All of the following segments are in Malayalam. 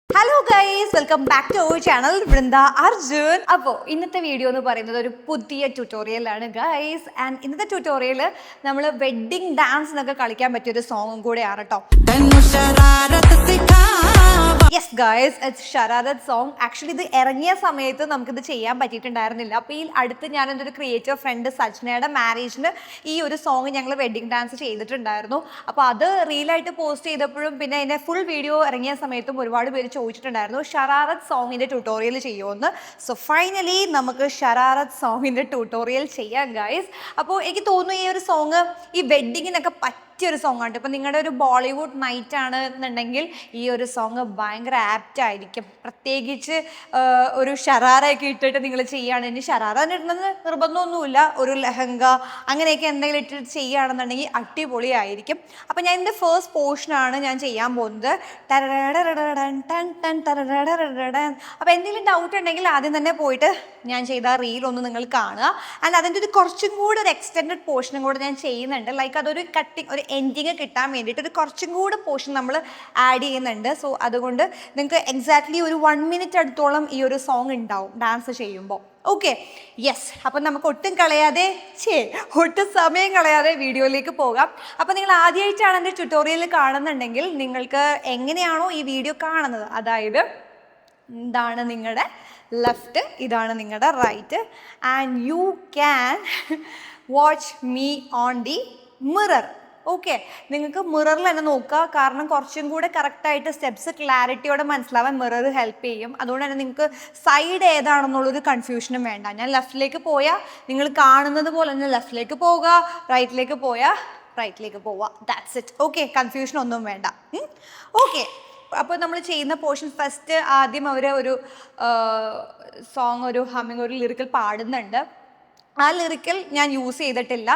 Hello guys, welcome back to our channel Vrinda Arjun. അപ്പോൾ ഇന്നത്തെ വീഡിയോ എന്ന് പറയുന്നത് ഒരു പുതിയ ട്യൂട്ടോറിയലാണ് ഗൈസ്. ആൻഡ് ഇന്നത്തെ ട്യൂട്ടോറിയൽ നമ്മൾ വെഡ്ഡിങ് ഡാൻസ് എന്നൊക്കെ കളിക്കാൻ പറ്റിയ ഒരു സോങ്ങും കൂടെയാണ് കേട്ടോ. Yes guys, it's Shararat song. Actually ഇത് ഇറങ്ങിയ സമയത്ത് നമുക്കിത് ചെയ്യാൻ പറ്റിയിട്ടുണ്ടായിരുന്നില്ല. അപ്പോൾ ഈ അടുത്ത് ഞാൻ എൻ്റെ ഒരു ക്രിയേറ്റീവ് ഫ്രണ്ട് സജ്നയുടെ മാരേജിന് ഈ ഒരു സോങ് ഞങ്ങൾ വെഡ്ഡിങ് ഡാൻസ് ചെയ്തിട്ടുണ്ടായിരുന്നു. അപ്പോൾ അത് റീലായിട്ട് പോസ്റ്റ് ചെയ്തപ്പോഴും പിന്നെ അതിൻ്റെ ഫുൾ വീഡിയോ ഇറങ്ങിയ സമയത്തും ഒരുപാട് പേര് ചോദിച്ചിട്ടുണ്ടായിരുന്നു ഷറാറത്ത് സോങ്ങിൻ്റെ ട്യൂട്ടോറിയൽ ചെയ്യുമെന്ന്. സോ ഫൈനലി നമുക്ക് ഷറാറത്ത് സോങ്ങിൻ്റെ ട്യൂട്ടോറിയൽ ചെയ്യാം ഗൈസ്. അപ്പോൾ എനിക്ക് തോന്നുന്നു ഈ ഒരു സോങ് ഈ വെഡ്ഡിങ്ങിനൊക്കെ പറ്റിയൊരു സോങ് ആണ്. ഇപ്പം നിങ്ങളുടെ ഒരു ബോളിവുഡ് നൈറ്റ് ആണ് എന്നുണ്ടെങ്കിൽ ഈ ഒരു സോങ് ഭയങ്കര ആപ്റ്റ് ആയിരിക്കും. പ്രത്യേകിച്ച് ഒരു ഷറാറയൊക്കെ ഇട്ടിട്ട് നിങ്ങൾ ചെയ്യുകയാണ്. ഇനി ഷറാറ ഇടുന്നത് നിർബന്ധമൊന്നുമില്ല, ഒരു ലെഹങ്ക അങ്ങനെയൊക്കെ എന്തെങ്കിലും ഇട്ടിട്ട് ചെയ്യുകയാണെന്നുണ്ടെങ്കിൽ അടിപൊളിയായിരിക്കും. അപ്പം ഞാൻ എൻ്റെ ഫസ്റ്റ് പോർഷനാണ് ഞാൻ ചെയ്യാൻ പോകുന്നത്. അപ്പോൾ എന്തെങ്കിലും ഡൗട്ട് ഉണ്ടെങ്കിൽ ആദ്യം തന്നെ പോയിട്ട് ഞാൻ ചെയ്ത റീൽ ഒന്ന് നിങ്ങൾ കാണുക. ആൻഡ് അതിൻ്റെ ഒരു കുറച്ചും കൂടെ ഒരു എക്സ്റ്റെൻഡഡ് പോർഷനും കൂടെ ഞാൻ ചെയ്യുന്നുണ്ട്. ലൈക്ക് അതൊരു കട്ടിങ്, ഒരു എൻഡിങ് കിട്ടാൻ വേണ്ടിയിട്ട് ഒരു കുറച്ചും കൂടെ പോർഷൻ നമ്മൾ ആഡ് ചെയ്യുന്നുണ്ട്. സോ അതുകൊണ്ട് നിങ്ങൾക്ക് എക്സാക്ട്ലി ഒരു 1 മിനിറ്റ് അടുത്തോളം ഈ ഒരു സോങ് ഉണ്ടാവും ഡാൻസ് ചെയ്യുമ്പോൾ. Okay, yes. അപ്പം നമുക്ക് ഒട്ടും സമയം കളയാതെ വീഡിയോയിലേക്ക് പോകാം. അപ്പോൾ നിങ്ങൾ ആദ്യമായിട്ടാണ് എൻ്റെ ട്യൂട്ടോറിയൽ കാണുന്നുണ്ടെങ്കിൽ നിങ്ങൾക്ക് എങ്ങനെയാണോ ഈ വീഡിയോ കാണുന്നത്, അതായത് ഇതാണ് നിങ്ങളുടെ ലെഫ്റ്റ്, ഇതാണ് നിങ്ങളുടെ right, and you can watch me on the mirror. Okay, നിങ്ങൾക്ക് മിററിൽ തന്നെ നോക്കുക. കാരണം കുറച്ചും കൂടെ കറക്റ്റായിട്ട് സ്റ്റെപ്സ് ക്ലാരിറ്റിയോടെ മനസ്സിലാവാൻ മിറർ ഹെൽപ്പ് ചെയ്യും. അതുകൊണ്ട് തന്നെ നിങ്ങൾക്ക് സൈഡ് ഏതാണെന്നുള്ളൊരു കൺഫ്യൂഷനും വേണ്ട. ഞാൻ ലെഫ്റ്റിലേക്ക് പോയാൽ നിങ്ങൾ കാണുന്നത് പോലെ തന്നെ ലെഫ്റ്റിലേക്ക് പോവുക, റൈറ്റിലേക്ക് പോയാൽ റൈറ്റിലേക്ക് പോവുക. That's it. ഓക്കെ, കൺഫ്യൂഷൻ ഒന്നും വേണ്ട. ഓക്കെ, അപ്പോൾ നമ്മൾ ചെയ്യുന്ന പോർഷൻ ഫസ്റ്റ് ആദ്യം അവർ ഒരു സോങ്, ഒരു ഹമ്മിങ്, ഒരു ലിറിക്കൽ പാടുന്നുണ്ട്. ആ ലിറിക്കൽ ഞാൻ യൂസ് ചെയ്തിട്ടില്ല.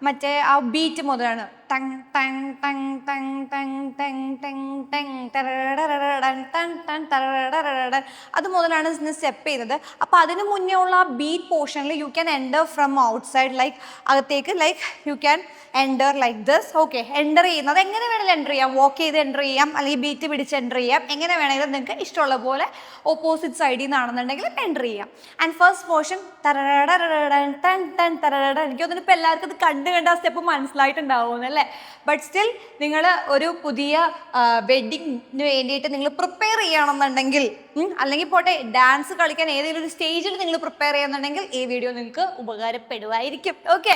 മറ്റേ ആ ബീറ്റ് മുതലാണ് ടങ് ടങ് ടങ് ടങ് ടങ് ടങ് ടങ് ടങ് ടറടറടൻ ടൺ ടൺ ടറടറടൻ അത് മുതലാണ് സ്റ്റെപ്പ് ചെയ്തത്. അപ്പോൾ അതിന് മുന്നേ ഉള്ള ആ ബീറ്റ് പോർഷനിൽ you can enter from outside, like അകത്തേക്ക്, like you can enter like this. Okay, enter ചെയ്യുന്നത് എങ്ങനെ വേണമെങ്കിലും എൻ്റർ ചെയ്യാം. വാക്ക് ചെയ്ത് എൻ്റർ ചെയ്യാം, അല്ലെങ്കിൽ ബീറ്റ് പിടിച്ച് എൻ്റർ ചെയ്യാം. എങ്ങനെ വേണമെങ്കിലും നിങ്ങൾക്ക് ഇഷ്ടമുള്ള പോലെ ഓപ്പോസിറ്റ് സൈഡിൽ നിന്നാണെന്നുണ്ടെങ്കിൽ എൻ്റർ ചെയ്യാം. ആൻഡ് ഫസ്റ്റ് പോർഷൻ ടറടറടൻ ടൺ ടൺ ടറടറ. എനിക്ക് തോന്നുന്നു ഇപ്പോൾ എല്ലാവർക്കും ഇത് കണ്ട് ആ സ്റ്റെപ്പ് മനസ്സിലായിട്ടുണ്ടാവുമെന്ന് അല്ലേ. ബട്ട് സ്റ്റിൽ നിങ്ങൾ ഒരു പുതിയ വെഡ്ഡിങ്ങിന് വേണ്ടിയിട്ട് നിങ്ങൾ പ്രിപ്പയർ ചെയ്യുകയാണെന്നുണ്ടെങ്കിൽ, അല്ലെങ്കിൽ പോട്ടെ ഡാൻസ് കളിക്കാൻ ഏതെങ്കിലും ഒരു സ്റ്റേജിൽ നിങ്ങൾ പ്രിപ്പയർ ചെയ്യുന്നുണ്ടെങ്കിൽ ഈ വീഡിയോ നിങ്ങൾക്ക് ഉപകാരപ്പെടുമായിരിക്കും. Okay,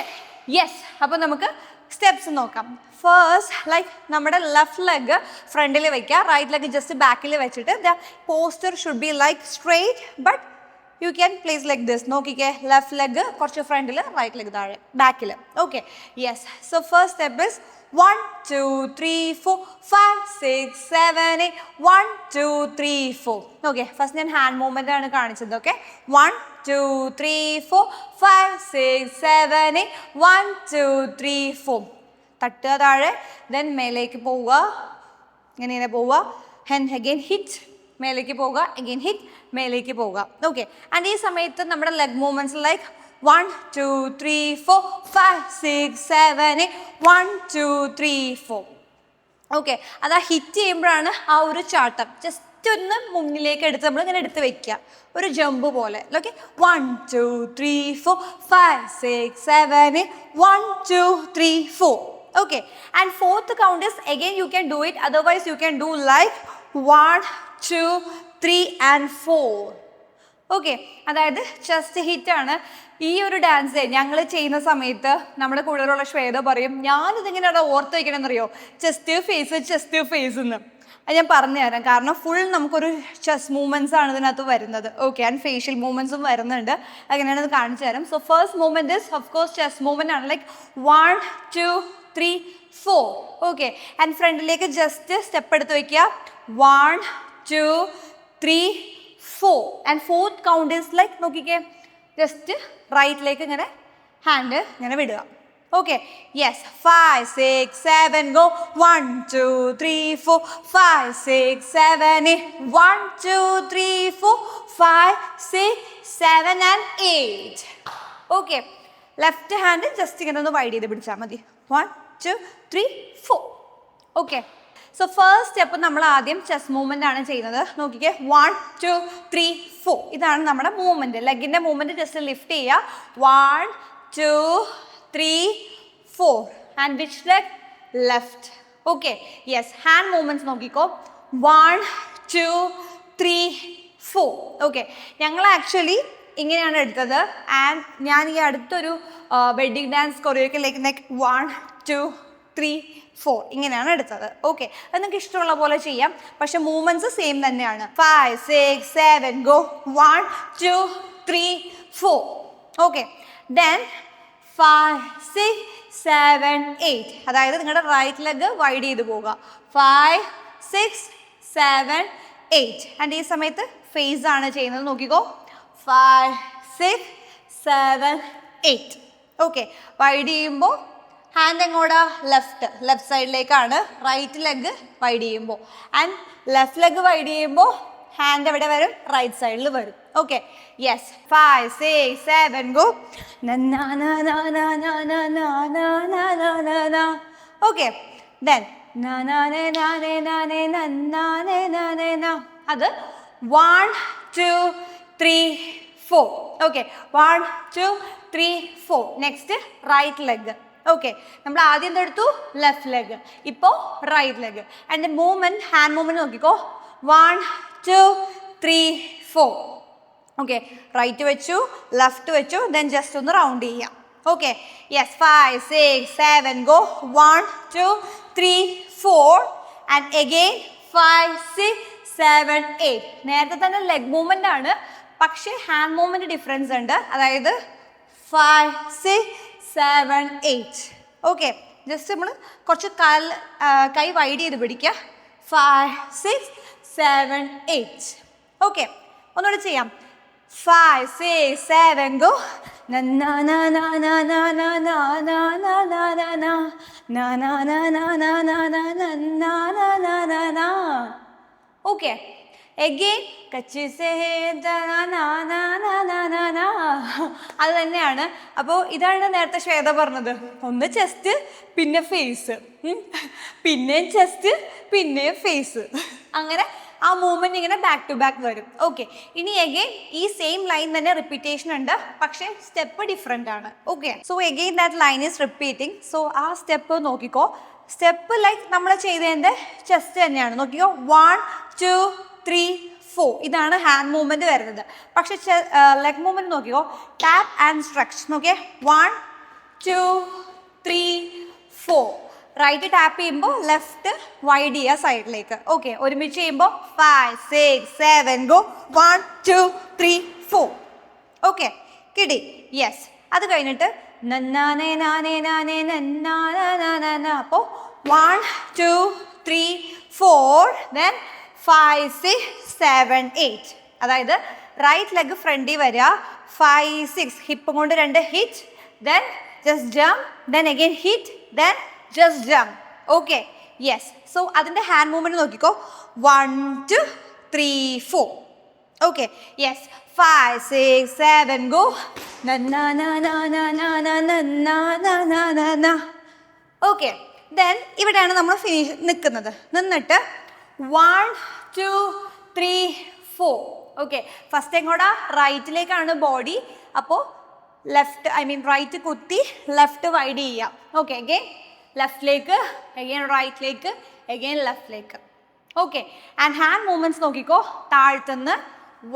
yes. അപ്പോൾ നമുക്ക് സ്റ്റെപ്സ് നോക്കാം. ഫസ്റ്റ്, ലൈക്ക് നമ്മുടെ ലെഫ്റ്റ് ലെഗ് ഫ്രണ്ടിൽ വയ്ക്കുക, റൈറ്റ് ലെഗ് ജസ്റ്റ് ബാക്കിൽ വെച്ചിട്ട് the poster should be like straight, but you can place like this. നോക്കിക്കേ, ലെഫ്റ്റ് ലെഗ് കുറച്ച് ഫ്രണ്ടിൽ, റൈറ്റ് ലെഗ് താഴെ ബാക്കിൽ. Okay, yes. So first step is 1 2 3 4 5 6 7 8 1 2 3 4. Okay, first ഞാൻ ഹാൻഡ് മൂവ്മെൻ്റ് ആണ് കാണിച്ചത്. ഓക്കെ, 1 2 3 4 5 6 7 8 1 2 3 4. തട്ടുക താഴെ, ദെൻ മേലേക്ക് പോവുക, ഇങ്ങനെ പോവുക, ആൻഡ് അഗെയിൻ ഹിറ്റ്, മേലേക്ക് പോവുക, അഗെയിൻ ഹിറ്റ്, മേലേക്ക് പോവുക. ഓക്കെ, ആൻഡ് ഈ സമയത്ത് നമ്മുടെ ലെഗ് മൂവ്മെൻറ്റ്സ് ലൈക്ക് 1 2 3 4 5 6 7 8 1 2 3 4. ഓക്കെ, അത് ആ ഹിറ്റ് ചെയ്യുമ്പോഴാണ് ആ ഒരു ചാട്ടം ജസ്റ്റ് ഒന്ന് മുന്നിലേക്ക് എടുത്ത് നമ്മൾ ഇങ്ങനെ എടുത്ത് വെക്കുക, ഒരു ജമ്പ് പോലെ. Okay, 1 2 3 4 5 6 7 8 1 2 3 4. Okay, and fourth count is again you can do it, otherwise you can do like 1 2 3 and 4. Okay, അതായത് ചെസ്റ്റ് ഹിറ്റ് ആണ് ഈ ഒരു ഡാൻസ് ഞങ്ങൾ ചെയ്യുന്ന സമയത്ത്. നമ്മുടെ കൂടുതലുള്ള ശ്വേത പറയും, ഞാനിതിങ്ങനെയാണ് ഓർത്ത് വയ്ക്കണമെന്നറിയോ, ചെസ്റ്റ് ഫേസ് എന്ന്. അത് ഞാൻ പറഞ്ഞു തരാം. കാരണം ഫുൾ നമുക്കൊരു ചെസ്റ്റ് മൂവ്മെൻറ്റ്സ് ആണ് ഇതിനകത്ത് വരുന്നത്. ഓക്കെ, ആൻഡ് ഫേഷ്യൽ മൂവ്മെൻറ്റ്സും വരുന്നുണ്ട്. അങ്ങനെയാണ് ഇത് കാണിച്ചു തരാം. So first movement is of course chest movement ആണ്, ലൈക്ക് 1 2 3 4. ഓക്കെ, ആൻഡ് ഫ്രണ്ടിലേക്ക് ജസ്റ്റ് സ്റ്റെപ്പ് എടുത്ത് വയ്ക്കുക, 1 2 3 4. And fourth count is like, നോക്കിക്കേ, ജസ്റ്റ് റൈറ്റിലേക്ക് ഇങ്ങനെ ഹാൻഡ് ഇങ്ങനെ വിടുക. Okay, yes. 5 6 7 go, 1 2 3 4 5 6 7 8 1 2 3 4 5 6 7 and 8. Okay, left hand just ഇങ്ങനെ ഒന്ന് വൈഡ് ചെയ്ത് പിടിച്ചാൽ മതി. 1 2 3 4. ഓക്കെ, സോ ഫസ്റ്റ് സ്റ്റെപ്പ് നമ്മൾ ആദ്യം ചെസ്റ്റ് മൂവ്മെൻ്റ് ആണ് ചെയ്യുന്നത്. നോക്കിക്കേ, 1 2 3 4 ഇതാണ് നമ്മുടെ മൂവ്മെൻറ്റ്. ലെഗിൻ്റെ മൂവ്മെൻറ്റ് ജസ്റ്റ് ലിഫ്റ്റ് ചെയ്യുക. 1 2 3 4 and which leg? Left. Okay, yes. Hand movements നോക്കിക്കോ. 1 2 3 4. ഓക്കെ, ഞങ്ങൾ ആക്ച്വലി ഇങ്ങനെയാണ് എടുത്തത്. ആൻഡ് ഞാൻ ഈ അടുത്തൊരു വെഡ്ഡിങ് ഡാൻസ് കൊറിയോഗ്രാഫിയിലേക്ക് ലൈക്ക് 1 2 3 4 ഇങ്ങനെയാണ് എടുത്തത്. ഓക്കെ, അത് നിങ്ങൾക്ക് ഇഷ്ടമുള്ള പോലെ ചെയ്യാം, പക്ഷെ മൂവ്മെൻറ്റ്സ് സെയിം തന്നെയാണ്. 5 6 7 ഗോ. 1 2 3 4. Okay, then 5 6 7 8. അതായത് നിങ്ങളുടെ റൈറ്റ് ലെഗ് വൈഡ് ചെയ്ത് പോവുക. 5 6 7 8. ആൻഡ് ഈ സമയത്ത് ഫേസ് ആണ് ചെയ്യുന്നത്. നോക്കിക്കോ. 5 6 7 8. ഓക്കെ, വൈഡ് ചെയ്യുമ്പോൾ ഹാൻഡ് എങ്ങോട്ടാ? ലെഫ്റ്റ് സൈഡിലേക്കാണ്. റൈറ്റ് ലെഗ് വൈഡ് ചെയ്യുമ്പോൾ. ആൻഡ് ലെഫ്റ്റ് ലെഗ് വൈഡ് ചെയ്യുമ്പോൾ ഹാൻഡ് എവിടെ വരും? റൈറ്റ് സൈഡിൽ വരും. Okay, yes. 5 6 7 go. Okay, then അത് 1 2 3 4. Okay, 1 2 3 4. Next right leg. Okay, നമ്മൾ ആദ്യം എന്തെടുത്തു? Left leg. ഇപ്പോൾ right leg. And movement, hand movement നോക്കിക്കോ. 1 2 3 4. ഓക്കെ, റൈറ്റ് വെച്ചു, ലെഫ്റ്റ് വെച്ചു, ദെൻ ജസ്റ്റ് ഒന്ന് റൗണ്ട് ചെയ്യാം. Okay, yes. 5 6 7 go. 1 2 3 4 and again 5 6 7 8. നേരത്തെ തന്നെ ലെഗ് മൂവ്മെൻ്റ് ആണ്, പക്ഷേ ഹാൻഡ് മൂവ്മെൻറ്റ് ഡിഫറൻസ് ഉണ്ട്. അതായത് 5 6 7 8. ഓക്കെ, ജസ്റ്റ് നമ്മൾ കുറച്ച് കൈ വൈഡ് ചെയ്ത് പിടിക്കുക. 5 6 7 8. ഓക്കെ, ഒന്നുകൂടെ ചെയ്യാം. 5 6 7 ഗോ. ഓക്കെ, എഗെയിൻ അത് തന്നെയാണ്. അപ്പോൾ ഇതാണ് നേരത്തെ ശ്വേത പറഞ്ഞത്. ഒന്ന് ചെസ്റ്റ്, പിന്നെ ഫേസ്, പിന്നെയും ചെസ്റ്റ്, പിന്നെയും ഫേസ്. അങ്ങനെ ആ മൂവ്മെൻറ്റ് ഇങ്ങനെ ബാക്ക് ടു ബാക്ക് വരും. ഓക്കെ, ഇനി എഗെയിൻ ഈ സെയിം ലൈൻ തന്നെ റിപ്പീറ്റേഷൻ ഉണ്ട്, പക്ഷേ സ്റ്റെപ്പ് ഡിഫറെൻ്റ് ആണ്. Okay, so again that line is repeating. So ആ സ്റ്റെപ്പ് നോക്കിക്കോ. സ്റ്റെപ്പ് ലൈക്ക് നമ്മൾ ചെയ്തതിൻ്റെ ചെസ്റ്റ് തന്നെയാണ്. നോക്കിക്കോ. 1 2 3 4 ഇതാണ് ഹാൻഡ് മൂവ്മെൻറ്റ് വരുന്നത്. പക്ഷെ ലെഗ് മൂവ്മെൻറ്റ് നോക്കിക്കോ. Tap and stretch. നോക്കിയേ. 1 2 3 4. റൈറ്റ് ടാപ്പ് ചെയ്യുമ്പോൾ ലെഫ്റ്റ് വൈഡ് ചെയ്യുക സൈഡിലേക്ക്. ഓക്കെ, ഒരുമിച്ച് ചെയ്യുമ്പോൾ 5 6 7 ഗോ. 1 2 3 4. ഓക്കെ, കിട്ടി. യെസ്. അത് കഴിഞ്ഞിട്ട് അപ്പോൾ 1 2 3 4 ദെൻ 5 6 7 8. അതായത് റൈറ്റ് ലെഗ് ഫ്രണ്ടിൽ വരിക. 5 6 ഹിപ്പ് കൊണ്ട് 2 hit, then just jump, then again hit, then just jump. Okay, yes. So അതിൻ്റെ ഹാൻഡ് മൂവ്മെൻറ്റ് നോക്കിക്കോ. 1 2 3 4. Okay, yes. 5 6 7 go. Okay, then ഇവിടെയാണ് നമ്മൾ നിൽക്കുന്നത്. നിന്നിട്ട് 1 2 3 4. ഓക്കെ, ഫസ്റ്റ് എങ്ങോട്ടാ? റൈറ്റിലേക്കാണ് ബോഡി. അപ്പോൾ റൈറ്റ് കുത്തി ലെഫ്റ്റ് വൈഡ് ചെയ്യാം. ഓക്കെ, അഗെയിൻ ലെഫ്റ്റിലേക്ക്, അഗെയിൻ റൈറ്റിലേക്ക്, അഗെയിൻ ലെഫ്റ്റിലേക്ക്. ഓക്കെ, ആൻഡ് ഹാൻഡ് മൂവ്മെൻറ്റ്സ് നോക്കിക്കോ. താഴ്ത്തുനിന്ന്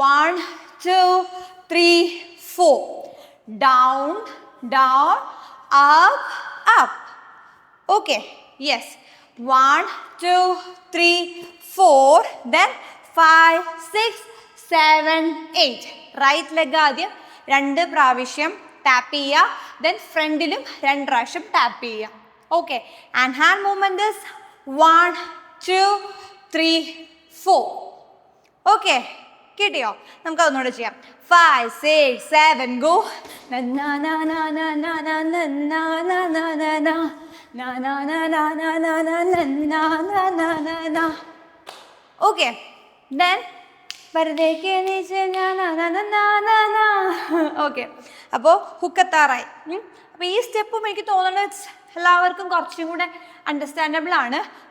1 2 3 4. Down down, up up. Okay, yes. 1 2 3 4. Then 5 6 7 8. റൈറ്റ് ലെഗ് ആദ്യം 2 പ്രാവശ്യം ടാപ്പ് ചെയ്യുക. ദെൻ ഫ്രണ്ടിലും 2 പ്രാവശ്യം ടാപ്പ് ചെയ്യുക. Okay, and hand movement is 1 2 3 4. Okay, കിട്ടിയോ? നമുക്ക് അതൊന്നുകൂടെ ചെയ്യാം. 5 6 7 ഗോ. ഓക്കെ, ദെൻ വെറുതേക്ക് ഓക്കെ, അപ്പോൾ ഹുക്കെത്താറായി. അപ്പോൾ ഈ സ്റ്റെപ്പും എനിക്ക് തോന്നുന്നത് എല്ലാവർക്കും കുറച്ചും കൂടെ അണ്ടർസ്റ്റാൻഡബിൾ ആണ്.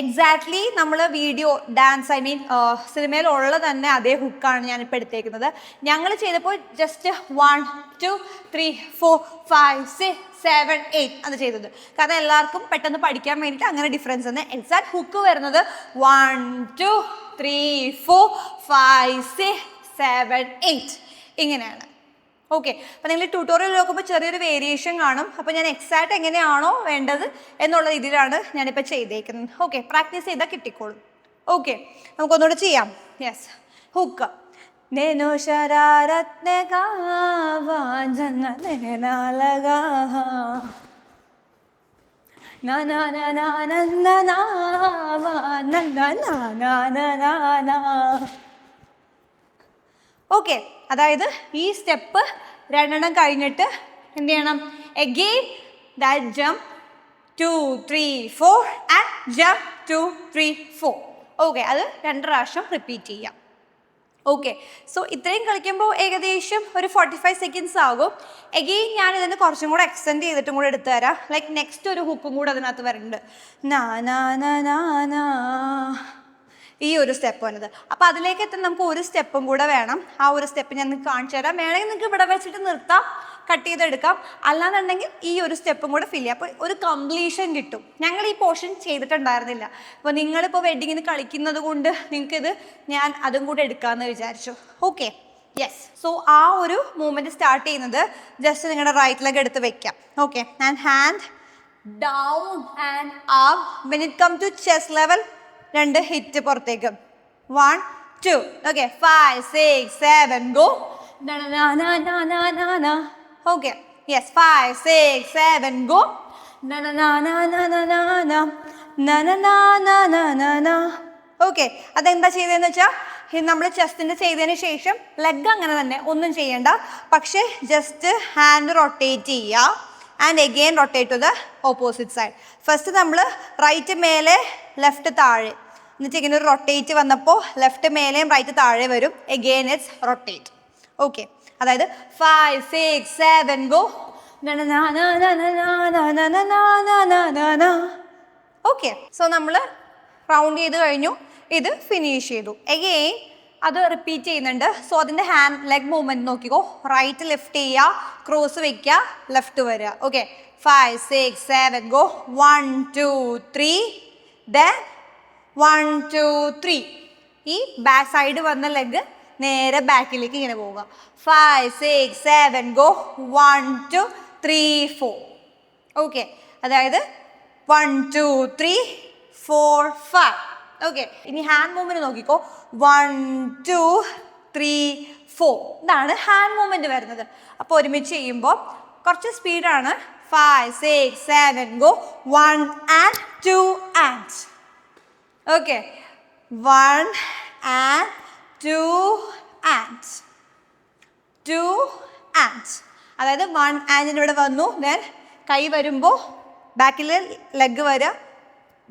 എക്സാക്ട്ലി നമ്മൾ വീഡിയോ ഡാൻസ് സിനിമയിലുള്ള തന്നെ അതേ ഹുക്കാണ് ഞാനിപ്പോൾ എടുത്തേക്കുന്നത്. ഞങ്ങൾ ചെയ്തപ്പോൾ ജസ്റ്റ് 1 2 3 4 5 6 7 8 അത് ചെയ്തത്. കാരണം എല്ലാവർക്കും പെട്ടെന്ന് പഠിക്കാൻ വേണ്ടിയിട്ട് അങ്ങനെ ഡിഫറൻസ് ഉണ്ട്. എക്സാക്ട് ഹുക്ക് വരുന്നത് 1 2 3 4 5 6 7 8 ഇങ്ങനെയാണ്. ഓക്കെ, അപ്പോൾ നിങ്ങൾ ട്യൂട്ടോറിയൽ നോക്കുമ്പോൾ ചെറിയൊരു വേരിയേഷൻ കാണും. അപ്പോൾ ഞാൻ എക്സാക്ട് എങ്ങനെയാണോ വേണ്ടത് എന്നുള്ള രീതിയിലാണ് ഞാനിപ്പോൾ ചെയ്തേക്കുന്നത്. ഓക്കെ, പ്രാക്ടീസ് ചെയ്താൽ കിട്ടിക്കോളും. ഓക്കെ, നമുക്കൊന്നുകൂടെ ചെയ്യാം. Yes, hook. నేను శరారత్నగా వాంజనలగా నా నా నా నా నా నా నా. ഓക്കെ, അതായത് ഈ സ്റ്റെപ്പ് രണ്ടെണ്ണം കഴിഞ്ഞിട്ട് എന്ത് ചെയ്യണം? Again that jump 2 3 4 and jump 2 3 4. Okay, അത് 2 പ്രാവശ്യം റിപ്പീറ്റ് ചെയ്യാം. ഓക്കെ, സോ ഇത്രയും കളിക്കുമ്പോൾ ഏകദേശം ഒരു 45 സെക്കൻഡ്സ് ആകും. എഗെയിൻ ഞാൻ ഇതിന് കുറച്ചും കൂടെ എക്സ്റ്റെൻഡ് ചെയ്തിട്ടും കൂടെ എടുത്തു തരാം. ലൈക്ക് നെക്സ്റ്റ് ഒരു ഹുക്കും കൂടെ അതിനകത്ത് വരുന്നുണ്ട്. നാ നാ നാ നാ നാ, ഈ ഒരു സ്റ്റെപ്പ് വന്നത്. അപ്പോൾ അതിലേക്ക് എത്താൻ നമുക്ക് ഒരു സ്റ്റെപ്പും കൂടെ വേണം. ആ ഒരു സ്റ്റെപ്പ് ഞാൻ നിങ്ങൾക്ക് കാണിച്ചു തരാം. വേണമെങ്കിൽ നിങ്ങൾക്ക് ഇവിടെ വെച്ചിട്ട് നിർത്താം, കട്ട് ചെയ്തെടുക്കാം. അല്ലാന്നുണ്ടെങ്കിൽ ഈ ഒരു സ്റ്റെപ്പും കൂടെ ഫില്ല് ചെയ്യാം. അപ്പോൾ ഒരു കംപ്ലീഷൻ കിട്ടും. ഞങ്ങൾ ഈ പോർഷൻ ചെയ്തിട്ടുണ്ടായിരുന്നില്ല. അപ്പോൾ നിങ്ങളിപ്പോൾ വെഡ്ഡിങ്ങിന് കളിക്കുന്നത് കൊണ്ട് നിങ്ങൾക്കിത് ഞാൻ അതും കൂടെ എടുക്കാമെന്ന് വിചാരിച്ചു. Okay, yes. സോ ആ ഒരു മൂവ്മെൻറ്റ് സ്റ്റാർട്ട് ചെയ്യുന്നത് ജസ്റ്റ് നിങ്ങളുടെ റൈറ്റ് ലെഗ് എടുത്ത് വെക്കാം. Okay, and hand down and up. When it come to chest level 2 hit പുറത്തേക്ക്. 1 2. Okay, 5 6 7 go. Okay, yes, 5 6 7 go. Okay, അതെന്താ ചെയ്തതെന്ന് വെച്ചാൽ നമ്മൾ ചെസ്റ്റിൻ്റെ ചെയ്തതിന് ശേഷം ലെഗ് അങ്ങനെ തന്നെ ഒന്നും ചെയ്യണ്ട. പക്ഷേ ജസ്റ്റ് ഹാൻഡ് റൊട്ടേറ്റ് ചെയ്യുക and again rotate to the opposite side. First നമ്മൾ റൈറ്റ് മേലെ ലെഫ്റ്റ് താഴെ എന്നിട്ട് ഇങ്ങനെ ഒരു റൊട്ടേറ്റ് വന്നപ്പോൾ ലെഫ്റ്റ് മേലെയും റൈറ്റ് താഴെ വരും. Again it's rotate. ഓക്കെ, അതായത് 5 6 7 ഗോ. ഓക്കെ, സോ നമ്മൾ റൗണ്ട് ചെയ്ത് കഴിഞ്ഞു. ഇത് ഫിനിഷ് ചെയ്തു. എഗെയിൻ അത് റിപ്പീറ്റ് ചെയ്യുന്നുണ്ട്. സോ അതിൻ്റെ ഹാൻഡ് ലെഗ് മൂവ്മെൻറ്റ് നോക്കിക്കോ. റൈറ്റ് ലിഫ്റ്റ് ചെയ്യുക, ക്രോസ് വയ്ക്കുക, ലെഫ്റ്റ് വരിക. Okay, 5 6 7 go. 1 2 3. ദെൻ 1 2 3. ഈ ബാക്ക് സൈഡ് വന്ന ലെഗ് നേരെ ബാക്കിലേക്ക് ഇങ്ങനെ പോവുക. 5 6 7 ഗോ. 1 2 3 4. ഓക്കെ, അതായത് 1 2 3 4 5. ഓക്കെ, ഇനി ഹാൻഡ് മൂവ്മെൻറ്റ് നോക്കിക്കോ. 1 2 3 4. ഇതാണ് ഹാൻഡ് മൂവ്മെൻറ്റ് വരുന്നത്. അപ്പോൾ ഒരുമിച്ച് ചെയ്യുമ്പോൾ കുറച്ച് സ്പീഡാണ്. 5 6 7 go. 1 and 2 and. Okay, 1 and 2 and 2 and. അതായത് 1 ആൻഡിന് ഇവിടെ വന്നു. ദെൻ കൈ വരുമ്പോൾ ബാക്കിൽ ലെഗ് വരിക.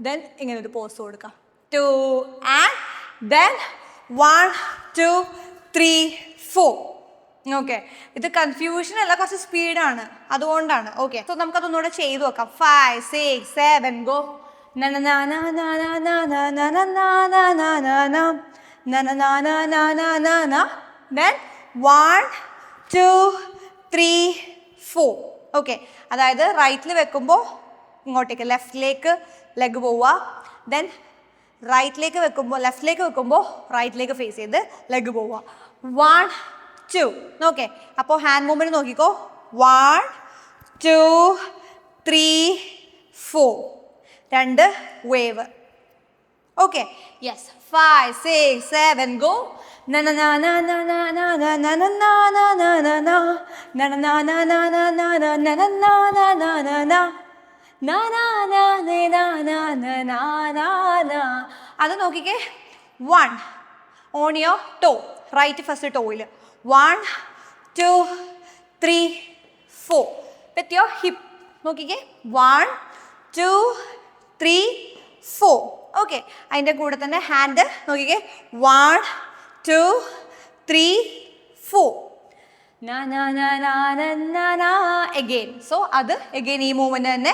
ദെൻ ഇങ്ങനെ ഒരു പോസ് കൊടുക്കാം. 2 and then 1 2 3 4. ഓക്കെ, ഇത് കൺഫ്യൂഷൻ അല്ല, കുറച്ച് സ്പീഡാണ്, അതുകൊണ്ടാണ്. ഓക്കെ, സോ നമുക്കതൊന്നുകൂടെ ചെയ്തു നോക്കാം. 5 6 7 ഗോ. Then 1 2 3 4. ഓക്കെ, അതായത് റൈറ്റിൽ വെക്കുമ്പോൾ ഇങ്ങോട്ടേക്ക് ലെഫ്റ്റിലേക്ക് ലെഗ് പോവുക. ദെൻ റൈറ്റിലേക്ക് വെക്കുമ്പോൾ ലെഫ്റ്റിലേക്ക് വെക്കുമ്പോൾ റൈറ്റിലേക്ക് ഫേസ് ചെയ്ത് ലെഗ് പോവുക. 1 2. ഓക്കെ, അപ്പോൾ ഹാൻഡ് മൂവ്മെൻറ്റ് നോക്കിക്കോ. 1 2 3 4. 2 വേവ്. Okay, yes. 5 6 7 ഗോ. അത് നോക്കിക്കേ. 1 on your toe, right first ടോയിൽ. 1 2 3 4. വിത്ത് യുവർ ഹിപ്പ് നോക്കിക്കേ. 1 2 3 4. ഓക്കെ, അതിൻ്റെ കൂടെ തന്നെ ഹാൻഡ് നോക്കിക്കേ. 1 2 3 4. എഗെയിൻ. സോ അത് എഗെയിൻ ഈ മൂവ്മെൻറ്റ് തന്നെ